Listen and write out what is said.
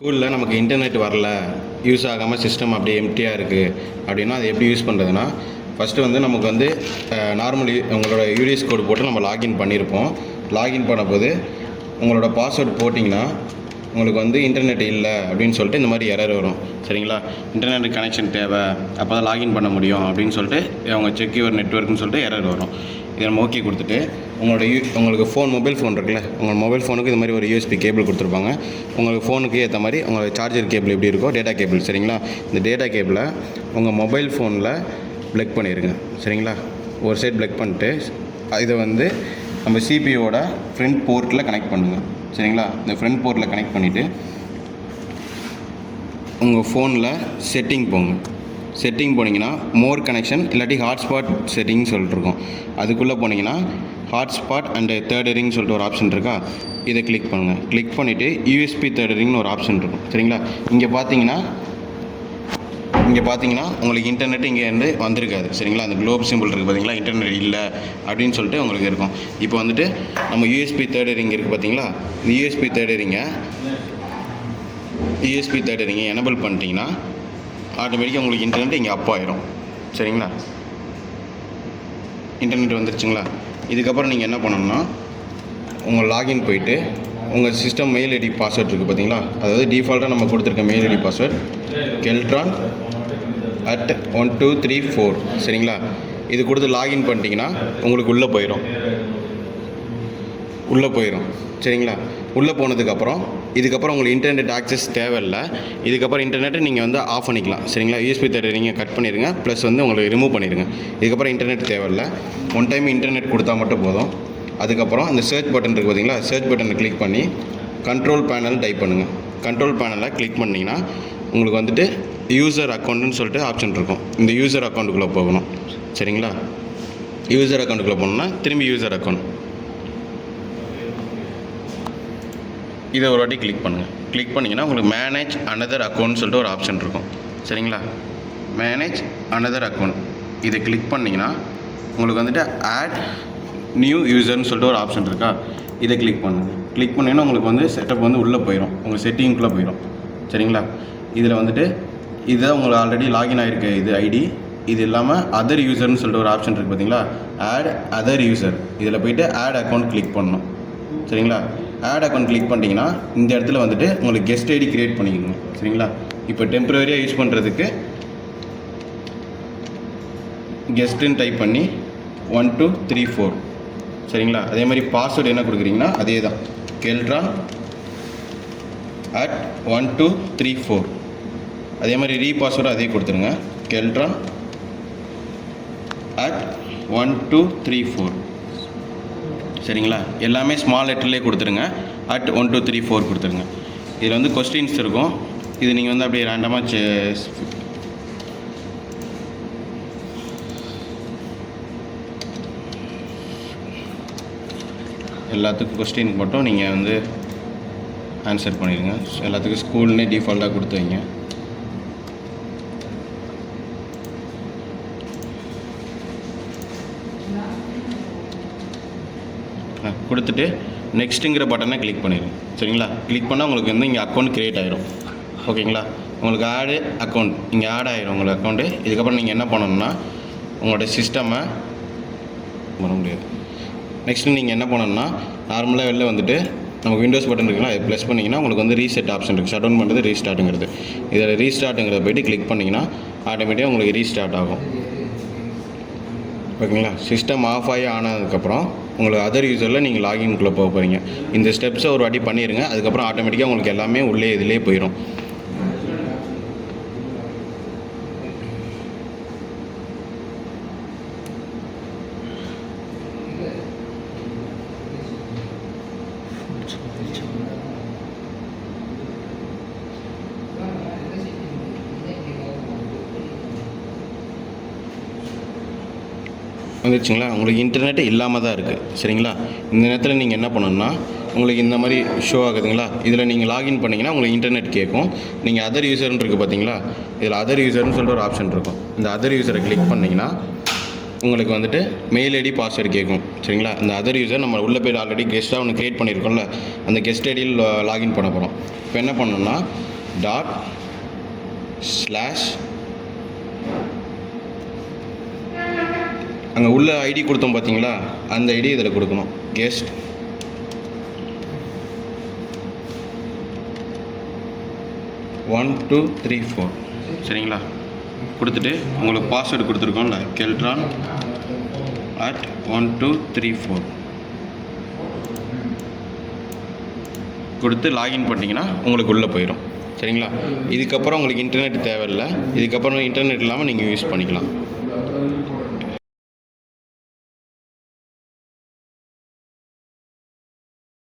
ஸ்கூலில் நமக்கு இன்டர்நெட் வரல, யூஸ் ஆகாமல் சிஸ்டம் அப்படியே எம்ப்டியாக இருக்குது அப்படின்னா அது எப்படி யூஸ் பண்ணுறதுன்னா, ஃபஸ்ட்டு வந்து நமக்கு வந்து நார்மலி உங்களோட யூடிஎஸ் கோடு போட்டு நம்ம லாகின் பண்ணியிருப்போம். லாகின் பண்ணும்போது உங்களோட பாஸ்வேர்டு போட்டிங்கன்னா உங்களுக்கு வந்து இன்டர்நெட் இல்லை அப்படின்னு சொல்லிட்டு இந்த மாதிரி எரர் வரும். சரிங்களா? இன்டர்நெட் கனெக்ஷன் தேவை, அப்போ தான் லாகின் பண்ண முடியும் அப்படின்னு சொல்லிட்டு அவங்க செக் யுவர் நெட்வொர்க்னு சொல்லிட்டு எரர் வரும். இதை நம்ம ஓகே கொடுத்துட்டு உங்களுக்கு மொபைல் ஃபோன் இருக்குல்ல, உங்கள் மொபைல் ஃபோனுக்கு இது மாதிரி ஒரு யூஎஸ்பி கேபிள் கொடுத்துருப்பாங்க. உங்களுக்கு ஃபோனுக்கு ஏற்ற மாதிரி உங்களுக்கு சார்ஜர் கேபிள் எப்படி இருக்கோ டேட்டா கேபிள். சரிங்களா? இந்த டேட்டா கேபிளை உங்கள் மொபைல் ஃபோனில் ப்ளக் பண்ணிடுங்க. சரிங்களா? ஒரு சைட் ப்ளக் பண்ணிட்டு இதை வந்து நம்ம சிபியோட ஃப்ரண்ட் போர்ட்டில் கனெக்ட் பண்ணுங்கள். சரிங்களா? இந்த ஃப்ரண்ட் போர்ட்டில் கனெக்ட் பண்ணிவிட்டு உங்கள் ஃபோனில் செட்டிங் போங்க. செட்டிங் போனீங்கன்னா மோர் கனெக்ஷன் இல்லாட்டி ஹாட்ஸ்பாட் செட்டிங் சொல்லிட்டுருக்கோம். அதுக்குள்ளே போனீங்கன்னா ஹாட்ஸ்பாட் அண்டு தேர்டரிங் சொல்லிட்டு ஒரு ஆப்ஷன் இருக்கா, இதை கிளிக் பண்ணுங்கள். கிளிக் பண்ணிவிட்டு யூஎஸ்பி தேர்டரிங்னு ஒரு ஆப்ஷன் இருக்கும். சரிங்களா? இங்கே பார்த்தீங்கன்னா உங்களுக்கு இன்டர்நெட் இங்கேருந்து வந்திருக்காது. சரிங்களா? அந்த குளோப் சிம்பிள் இருக்குது பார்த்தீங்களா, இன்டர்நெட் இல்லை அப்படின்னு சொல்லிட்டு உங்களுக்கு இருக்கும். இப்போ வந்துட்டு நம்ம யூஎஸ்பி தேர்டரிங் இருக்குது பார்த்தீங்களா, இந்த யூஎஸ்பி தேர்டரிங்கை எனபிள் பண்ணிட்டீங்கன்னா ஆட்டோமேட்டிக்காக உங்களுக்கு இன்டர்நெட் இங்கே அப் ஆயிரும். சரிங்களா? இன்டர்நெட் வந்துருச்சுங்களா? இதுக்கப்புறம் நீங்கள் என்ன பண்ணணும்னா உங்கள் லாகின் போயிட்டு உங்கள் சிஸ்டம் மெயில் ஐடி பாஸ்வேர்ட் இருக்குது பார்த்தீங்களா, அதாவது டிஃபால்ட்டாக நம்ம கொடுத்துருக்க மெயில் ஐடி பாஸ்வேர்ட் keltron@1234. சரிங்களா? இது கொடுத்து லாகின் பண்ணிட்டீங்கன்னா உங்களுக்கு உள்ளே போயிடும். சரிங்களா? உள்ளே போனதுக்கப்புறம் இதுக்கப்புறம் உங்களுக்கு இன்டர்நெட் ஆக்சஸ் தேவையில்லை. இதுக்கப்புறம் இன்டர்நெட்டை நீங்கள் வந்து ஆஃப் பண்ணிக்கலாம். சரிங்களா? யூஎஸ்பி தேர்டரிங்கை கட் பண்ணிடுங்க, ப்ளஸ் வந்து உங்களுக்கு ரிமூவ் பண்ணிடுங்க. இதுக்கப்புறம் இன்டர்நெட் தேவையில்லை. ஒன் டைம் இன்டர்நெட் கொடுத்தா மட்டும் போதும். அதுக்கப்புறம் அந்த சர்ச் பட்டன் இருக்குது பார்த்தீங்களா, சர்ச் பட்டனை கிளிக் பண்ணி கண்ட்ரோல் பேனல் டைப் பண்ணுங்கள். கண்ட்ரோல் பேனலை கிளிக் பண்ணிங்கன்னா உங்களுக்கு வந்துட்டு யூசர் அக்கௌண்ட்டுன்னு சொல்லிட்டு ஆப்ஷன் இருக்கும். இந்த யூசர் அக்கௌண்ட்டுக்குள்ளே போகணும். சரிங்களா? யூசர் அக்கௌண்ட்டுக்குள்ளே போகணுன்னா திரும்பி யூசர் அக்கௌண்ட் இதை ஒரு வாட்டி கிளிக் பண்ணுங்கள். கிளிக் பண்ணிங்கன்னா உங்களுக்கு மேனேஜ் அனதர் அக்கௌண்ட் சொல்லிட்டு ஒரு ஆப்ஷன் இருக்கும். சரிங்களா? மேனேஜ் அனதர் அக்கௌண்ட் இதை கிளிக் பண்ணிங்கன்னா உங்களுக்கு வந்துட்டு ஆட் நியூ யூசர்னு சொல்லிட்டு ஒரு ஆப்ஷன் இருக்கா, இதை கிளிக் பண்ணுங்கள். கிளிக் பண்ணிங்கன்னா உங்களுக்கு வந்து செட்டப் வந்து உள்ளே போயிடும், உங்கள் செட்டிங்குள்ளே போயிடும். சரிங்களா? இதில் வந்துட்டு இதுதான் உங்களுக்கு ஆல்ரெடி லாகின் ஆகிருக்க இது ஐடி. இது இல்லாமல் அதர் யூசர்னு சொல்லிட்டு ஒரு ஆப்ஷன் இருக்குது பார்த்தீங்களா, ஆட் அதர் யூசர், இதில் போய்ட்டு ஆட் அக்கௌண்ட் கிளிக் பண்ணணும். சரிங்களா? ஆட் அக்கௌண்ட் கிளிக் பண்ணிட்டீங்கன்னா இந்த இடத்துல வந்துட்டு உங்களுக்கு கெஸ்ட் ஐடி க்ரியேட் பண்ணிக்கோங்க. சரிங்களா? இப்போ டெம்பரரியாக யூஸ் பண்ணுறதுக்கு கெஸ்ட்டுன்னு டைப் பண்ணி 1234. சரிங்களா? அதே மாதிரி பாஸ்வேர்டு என்ன கொடுக்குறீங்கன்னா அதே தான், keltron@1234. அதே மாதிரி பாஸ்வேர்டு அதே கொடுத்துருங்க, keltron@1234. சரிங்களா? எல்லாமே ஸ்மால் லெட்டர்லேயே கொடுத்துருங்க, @1234 கொடுத்துருங்க. இதில் வந்து கொஸ்டின்ஸ் இருக்கும், இது நீங்கள் வந்து அப்படியே ரேண்டமாக எல்லாத்துக்கும் கொஸ்டினுக்கு மட்டும் நீங்கள் வந்து ஆன்சர் பண்ணிடுங்க. எல்லாத்துக்கும் ஸ்கூல்னே டிஃபால்ட்டாக கொடுத்து வைங்க. கொடுத்துட்டு நெக்ஸ்ட்டுங்கிற பட்டனை கிளிக் பண்ணிடுங்க. சரிங்களா? கிளிக் பண்ணால் உங்களுக்கு வந்து இங்கே அக்கௌண்ட் க்ரியேட் ஆகிரும். ஓகேங்களா? உங்களுக்கு ஆடு அக்கௌண்ட் இங்கே ஆட் ஆகிரும் உங்களுக்கு அக்கௌண்ட்டு. இதுக்கப்புறம் நீங்கள் என்ன பண்ணணும்னா உங்களோட சிஸ்டமை பண்ண முடியாது. நெக்ஸ்ட்டு நீங்கள் என்ன பண்ணணும்னா நார்மலாக வெளில வந்துட்டு நமக்கு விண்டோஸ் பட்டன் இருக்குங்களா, அது ப்ளஸ் பண்ணிங்கன்னா உங்களுக்கு வந்து ரீசெட் ஆப்ஷன் இருக்குது, ஷட் டவுன் பண்ணுறது ரீஸ்டார்ட்டுங்கிறது. இதில் ரீஸ்டார்ட்டுங்கிறத போய்ட்டு கிளிக் பண்ணிங்கன்னா ஆட்டோமேட்டிக்காக உங்களுக்கு ரீஸ்டார்ட் ஆகும். ஓகேங்களா? சிஸ்டம் ஆஃப் ஆகி ஆனதுக்கப்புறம் உங்களுக்கு அதர் யூசரில் நீங்கள் லாகின்குள்ளே போக போகிறீங்க. இந்த ஸ்டெப்ஸை ஒரு வாட்டி பண்ணிடுங்க, அதுக்கப்புறம் ஆட்டோமேட்டிக்காக உங்களுக்கு எல்லாமே உள்ளே இதிலே போயிடும். வந்துருச்சுங்களா? உங்களுக்கு இன்டர்நெட் இல்லாமல் தான் இருக்குது. சரிங்களா? இந்த நேரத்தில் நீங்கள் என்ன பண்ணணும்னா உங்களுக்கு இந்த மாதிரி ஷோ ஆகுதுங்களா, இதில் நீங்கள் லாகின் பண்ணிங்கன்னா உங்களுக்கு இன்டர்நெட் கேட்கும். நீங்கள் அதர் யூசர்னு இருக்குது பார்த்தீங்களா, இதில் அதர் யூசர்னு சொல்லிட்டு ஒரு ஆப்ஷன் இருக்கும். இந்த அதர் யூசரை கிளிக் பண்ணிங்கன்னா உங்களுக்கு வந்துட்டு மெயில் ஐடி பாஸ்வேர்டு கேட்கும். சரிங்களா? அந்த அதர் யூசர் நம்ம உள்ளே போய் ஆல்ரெடி கெஸ்ட்டாக ஒன்று க்ரியேட் பண்ணியிருக்கோம்ல, அந்த கெஸ்ட் ஐடியில் லாகின் பண்ண போகிறோம். இப்போ என்ன பண்ணணும்னா // அங்கே உள்ள ஐடி கொடுத்தோம் பார்த்தீங்களா, அந்த ஐடி இதில் கொடுக்கணும். கெஸ்ட் 1 2 3 4. சரிங்களா? கொடுத்துட்டு உங்களுக்கு பாஸ்வேர்டு கொடுத்துருக்கோம்ல, கெல்ட்ரான் @1234 கொடுத்து லாகின் பண்ணிட்டீங்கன்னா உங்களுக்கு உள்ளே போயிடும். சரிங்களா? இதுக்கப்புறம் உங்களுக்கு இன்டர்நெட் தேவையில்லை. இதுக்கப்புறம் இன்டர்நெட் இல்லாமல் நீங்கள் யூஸ் பண்ணிக்கலாம்.